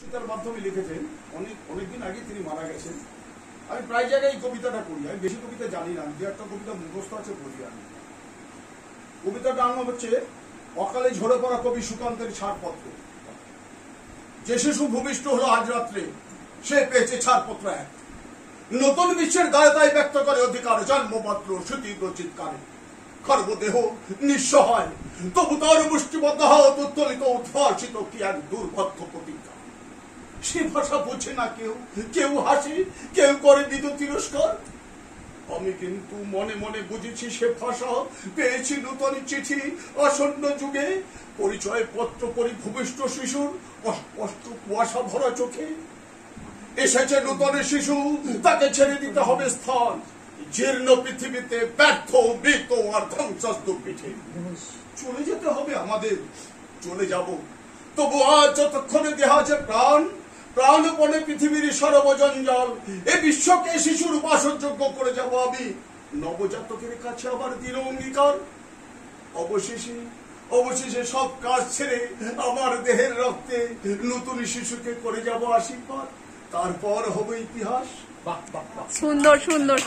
তার মাধ্যমে লিখেছেন, অনেকদিন আগে তিনি মারা গেছেন। আমি প্রায় জায়গায় এই কবিতাটা পড়ি, আমি বেশি কবিতা জানি না, দু একটা কবিতা মুখস্থ আছে পড়ি আমি। কবিতাটার নাম হচ্ছে অকালে ঝরে পড়া কবি সুকান্তের ছাড়পত্র। যে শিশু ভূমিষ্ঠ হলো আজ রাত্রে, সে পেয়েছে ছাড়পত্র এক। নতুন বিশ্বের গায়তায় ব্যক্ত করে অধিকার, জন্মমাত্র সুতীব্র চিৎকারে। খর্বদেহ নিঃসহায়, তবু তার মুষ্টিবদ্ধ হাত উত্তোলিত উদ্ভাসিত কি এক দুর্বদ্ধ প্রতিজ্ঞা। সে ভাষা বোঝে না কেউ, কেউ হাসে, কেউ করে বিদ্যুৎ তিরস্কার। আমি কিন্তু মনে মনে বুঝেছি সে ভাষা পেয়েছি নূতন চিঠি আসন্ন যুগে, পরিচয় পত্র পরি ভূমিষ্ঠ শিশুর অস্পষ্ট কুয়াশা ভরা চোখে। এসেছে নূতন শিশু, তাকে ছেড়ে দিতে হবে স্থান জীর্ণ পৃথিবীতে, ব্যর্থ মৃত আর ধ্বংসস্তূপ পিঠে। চলে যেতে হবে আমাদের, চলে যাব, তবু আজ যতক্ষণে দেহ আছে প্রাণ, প্রাণপণে পৃথিবীর সর্বজঞ্জাল এ বিশ্বকে শিশুর বাসযোগ্য করে যাব আমি। নবজাতকের কাছে আবার দিল অঙ্গীকার। অবশেষে সব কাজ ছেড়ে আমার দেহের রক্তে নতুন শিশুকে করে যাব আশীর্বাদ। তারপর হবে ইতিহাস। সুন্দর সুন্দর।